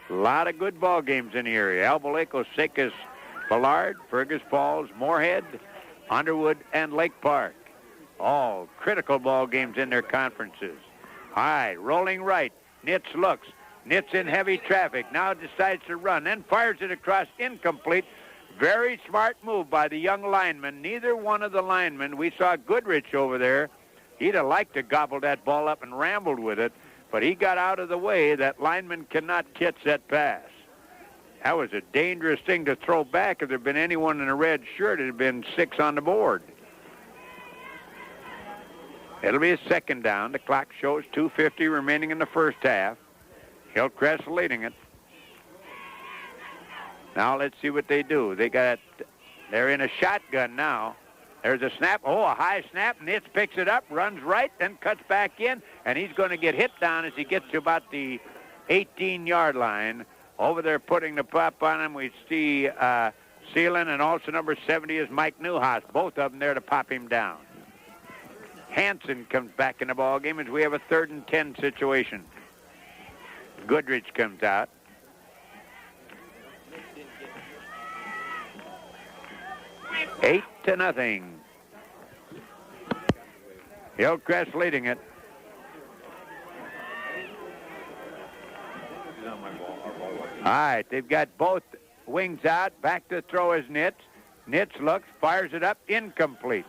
[SPEAKER 1] A lot of good ball games in the area. Elbow Lake, Osakis, Ballard, Fergus Falls, Moorhead, Underwood, and Lake Park. All critical ball games in their conferences. All right, rolling right. Nitz looks. Nitz in heavy traffic. Now decides to run. Then fires it across. Incomplete. Very smart move by the young lineman. Neither one of the linemen. We saw Goodrich over there. He'd have liked to gobble that ball up and rambled with it, but he got out of the way. That lineman cannot catch that pass. That was a dangerous thing to throw back. If there had been anyone in a red shirt, it would have been 6 on the board. It'll be a 2nd down. The clock shows 2:50 remaining in the first half. Hillcrest leading it. Now let's see what they do. They're in a shotgun now. There's a snap. Oh, a high snap. Nitz picks it up, runs right, then cuts back in, and he's going to get hit down as he gets to about the 18-yard line. Over there putting the pop on him, we see Seelan, and also number 70 is Mike Newhouse. Both of them there to pop him down. Hansen comes back in the ball game as we have a 3rd and 10 situation. Goodrich comes out. Eight to nothing. Hillcrest leading it. right, they've got both wings out. Back to throw is Nitz. Nitz looks, fires it up, incomplete.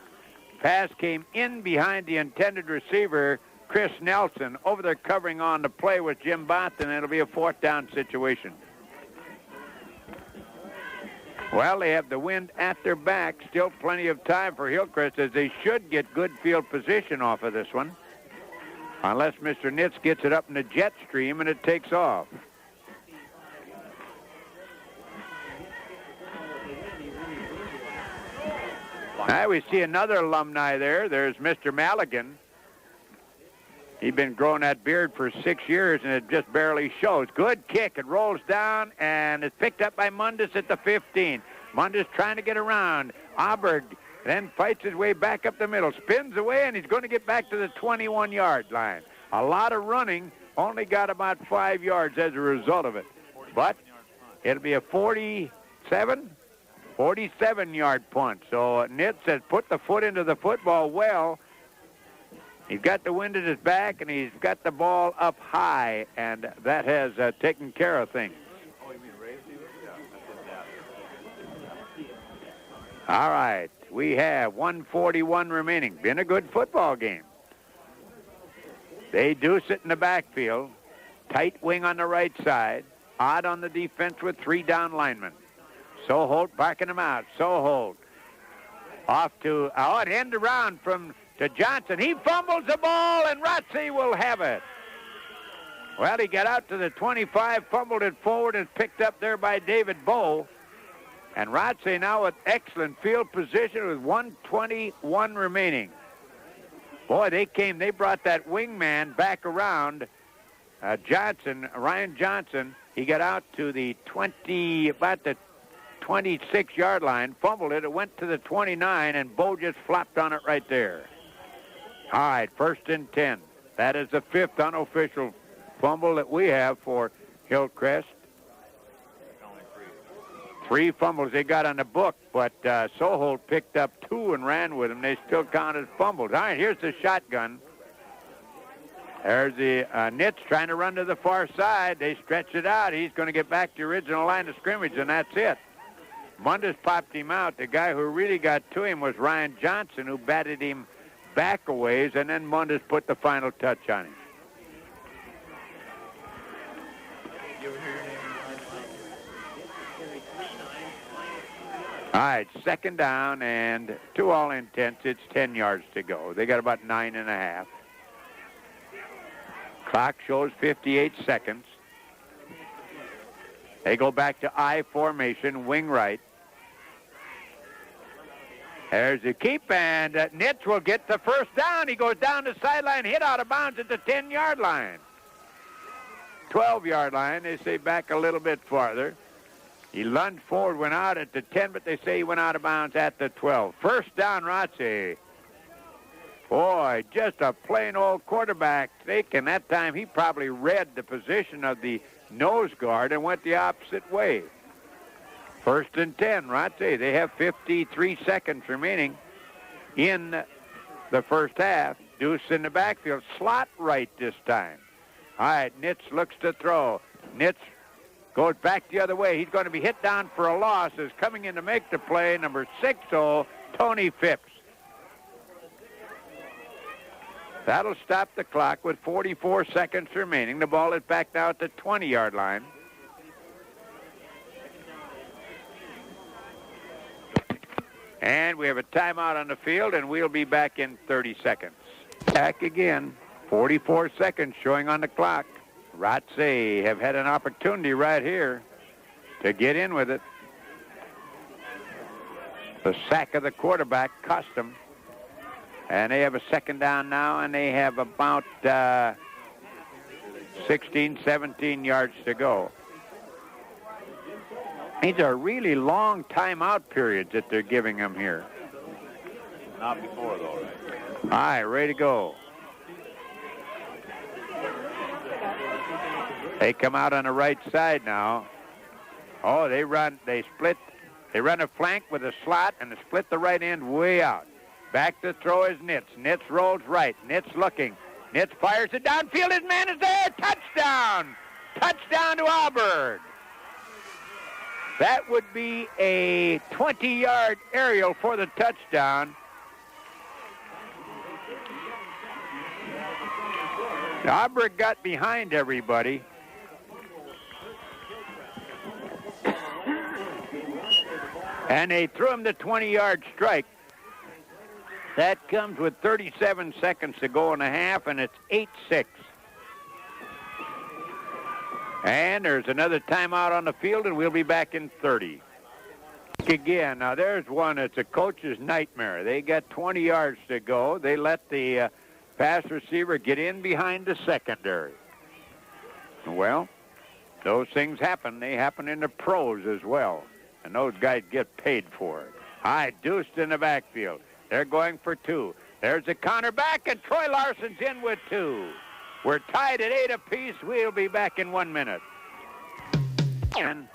[SPEAKER 1] Pass came in behind the intended receiver, Chris Nelson. Over there covering on the play with Jim Bonton, and it'll be a 4th down situation. Well, they have the wind at their back. Still plenty of time for Hillcrest, as they should get good field position off of this one. Unless Mr. Nitz gets it up in the jet stream and it takes off. We see another alumni there. There's Mr. Maligan. He's been growing that beard for 6 years, and it just barely shows. Good kick. It rolls down, and it's picked up by Mundus at the 15. Mundus trying to get around. Auberg then fights his way back up the middle. Spins away, and he's going to get back to the 21-yard line. A lot of running. Only got about 5 yards as a result of it. But it'll be a 47-yard punt. So Nitz has put the foot into the football well. He's got the wind at his back, and he's got the ball up high, and that has taken care of things. All right, we have 1:41 remaining. Been a good football game. They do sit in the backfield. Tight wing on the right side. Odd on the defense with 3 down linemen. Soholt backing him out. Soholt off to an end around to Johnson. He fumbles the ball, and Rothsay will have it. Well, he got out to the 25, fumbled it forward, and picked up there by David Bowe. And Rothsay now with excellent field position with 1:21 remaining. Boy, they brought that wingman back around. Ryan Johnson, he got out to about the 26-yard line, fumbled it. It went to the 29, and Bowe just flopped on it right there. All right, 1st and 10. That is the 5th unofficial fumble that we have for Hillcrest. 3 fumbles they got on the book, but Soholt picked up 2 and ran with them. They still counted fumbles. All right, here's the shotgun. There's the Nitz trying to run to the far side. They stretch it out. He's going to get back to the original line of scrimmage, and that's it. Mundus popped him out. The guy who really got to him was Ryan Johnson, who batted him back a ways, and then Mundus put the final touch on him. All right, 2nd down, and to all intents, it's 10 yards to go. They got about 9.5. Clock shows 58 seconds. They go back to I formation, wing right. There's the keep, and Nitz will get the 1st down. He goes down the sideline, hit out of bounds at the 10-yard line. 12-yard line, they say back a little bit farther. He lunged forward, went out at the 10, but they say he went out of bounds at the 12. 1st down, Rothsay. Boy, just a plain old quarterback take, and that time he probably read the position of the nose guard and went the opposite way. 1st and 10, Rothsay. They have 53 seconds remaining in the first half. Deuce in the backfield. Slot right this time. All right, Nitz looks to throw. Nitz goes back the other way. He's going to be hit down for a loss. Is coming in to make the play, number 6-0, Tony Phipps. That'll stop the clock with 44 seconds remaining. The ball is back now at the 20-yard line. And we have a timeout on the field, and we'll be back in 30 seconds. Back again. 44 seconds showing on the clock. Rothsay have had an opportunity right here to get in with it. The sack of the quarterback cost them. And they have a 2nd down now, and they have about 16, 17 yards to go. These are really long timeout periods that they're giving them here.
[SPEAKER 6] Not before, though, right?
[SPEAKER 1] All right, ready to go. They come out on the right side now. Oh, they run a flank with a slot and they split the right end way out. Back to throw is Nitz. Nitz rolls right. Nitz looking. Nitz fires it downfield. His man is there. Touchdown! Touchdown to Auburn. That would be a 20-yard aerial for the touchdown. Auburn got behind everybody. And they threw him the 20-yard strike. That comes with 37 seconds to go in the half, and it's 8-6. And there's another timeout on the field, and we'll be back in 30. Again, now there's one that's a coach's nightmare. They got 20 yards to go. They let the pass receiver get in behind the secondary. Well, those things happen. They happen in the pros as well. And those guys get paid for it. High deuced in the backfield. They're going for 2. There's a counter back, and Troy Larson's in with 2. We're tied at 8 apiece. We'll be back in 1 minute. And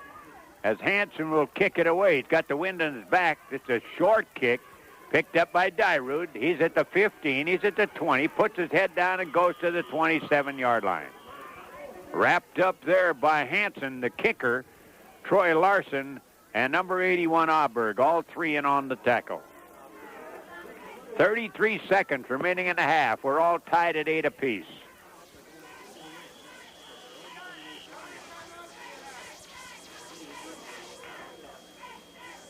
[SPEAKER 1] as Hansen will kick it away. He's got the wind in his back. It's a short kick picked up by Dyrud. He's at the 15. He's at the 20. Puts his head down and goes to the 27-yard line. Wrapped up there by Hansen, the kicker, Troy Larson, and number 81, Auberg, all three in on the tackle. 33 seconds remaining in the half. We're all tied at 8 apiece.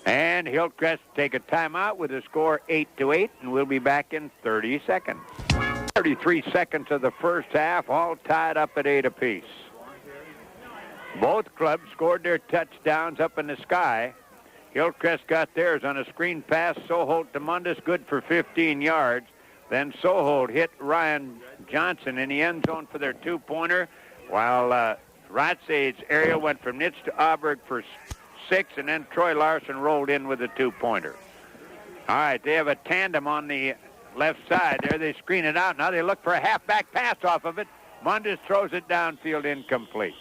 [SPEAKER 1] And Hillcrest take a timeout with a score 8-8, and we'll be back in 30 seconds. 33 seconds of the first half, all tied up at 8 apiece. Both clubs scored their touchdowns up in the sky. Hillcrest got theirs on a screen pass. Soholt to Mundus, good for 15 yards. Then Soholt hit Ryan Johnson in the end zone for their 2-pointer, while Rothsay's aerial went from Nitz to Auberg for 6, and then Troy Larson rolled in with a 2-pointer. All right, they have a tandem on the left side there. They screen it out. Now they look for a halfback pass off of it. Mundus throws it downfield, incomplete.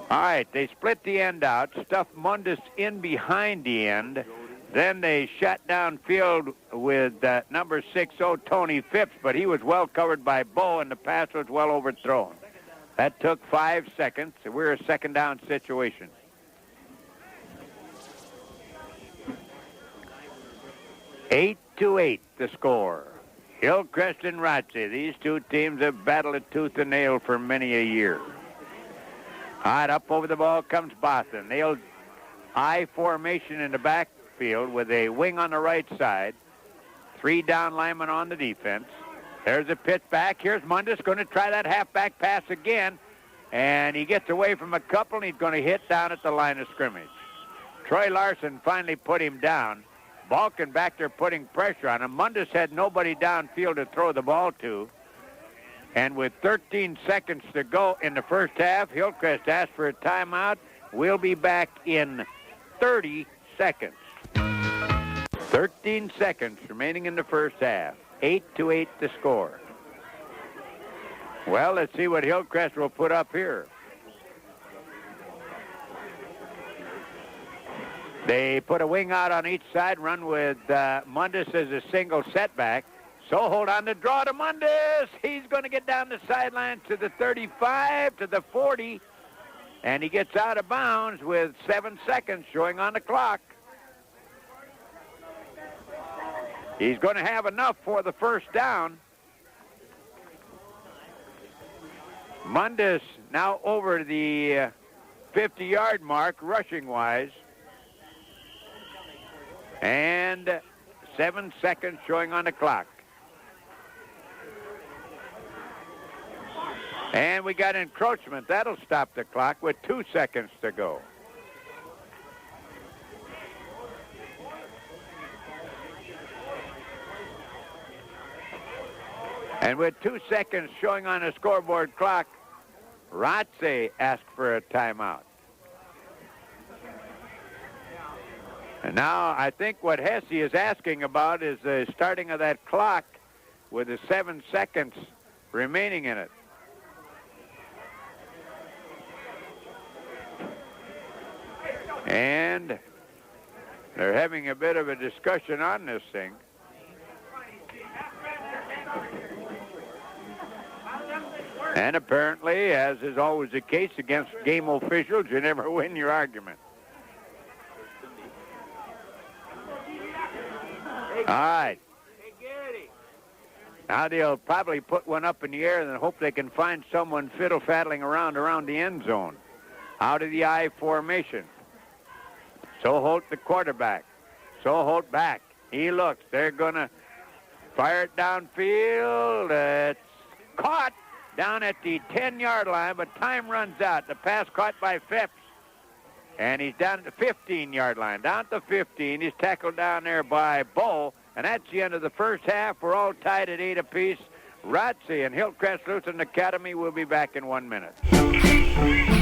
[SPEAKER 1] All right, they split the end out, stuffed Mundus in behind the end. Then they shut downfield with number 60, Tony Phipps, but he was well covered by Bo, and the pass was well overthrown. That took 5 seconds. We're a second down situation. Eight to 8, the score. Hillcrest and Rothsay. These two teams have battled it tooth and nail for many a year. All right, up over the ball comes Boston. They'll I formation in the backfield with a wing on the right side. 3 down linemen on the defense. There's a pitch back. Here's Mundus going to try that halfback pass again. And he gets away from a couple, and he's going to hit down at the line of scrimmage. Troy Larson finally put him down. Balkin back there putting pressure on him. Mundus had nobody downfield to throw the ball to. And with 13 seconds to go in the first half, Hillcrest asked for a timeout. We'll be back in 30 seconds. 13 seconds remaining in the first half. 8-8 the score. Well, let's see what Hillcrest will put up here. They put a wing out on each side, run with Mundus as a single setback. So hold on the draw to Mundus. He's going to get down the sideline to the 35, to the 40, and he gets out of bounds with 7 seconds showing on the clock. He's going to have enough for the first down. Mundus now over the 50-yard mark, rushing-wise. And 7 seconds showing on the clock. And we got encroachment. That'll stop the clock with 2 seconds to go. And with 2 seconds showing on the scoreboard clock, Rothsay asked for a timeout. And now I think what Hesse is asking about is the starting of that clock with the 7 seconds remaining in it. And they're having a bit of a discussion on this thing. And apparently, as is always the case against game officials, you never win your argument. All right. Now they'll probably put one up in the air and hope they can find someone fiddle-faddling around the end zone. Out of the I formation. So Holt, the quarterback. So Holt back. He looks. They're going to fire it downfield. It's caught down at the 10-yard line, but time runs out. The pass caught by Phipps. And he's down at the 15-yard line. Down at the 15. He's tackled down there by Bull. And that's the end of the first half. We're all tied at 8 apiece. Rothsay and Hillcrest Lutheran Academy will be back in 1 minute.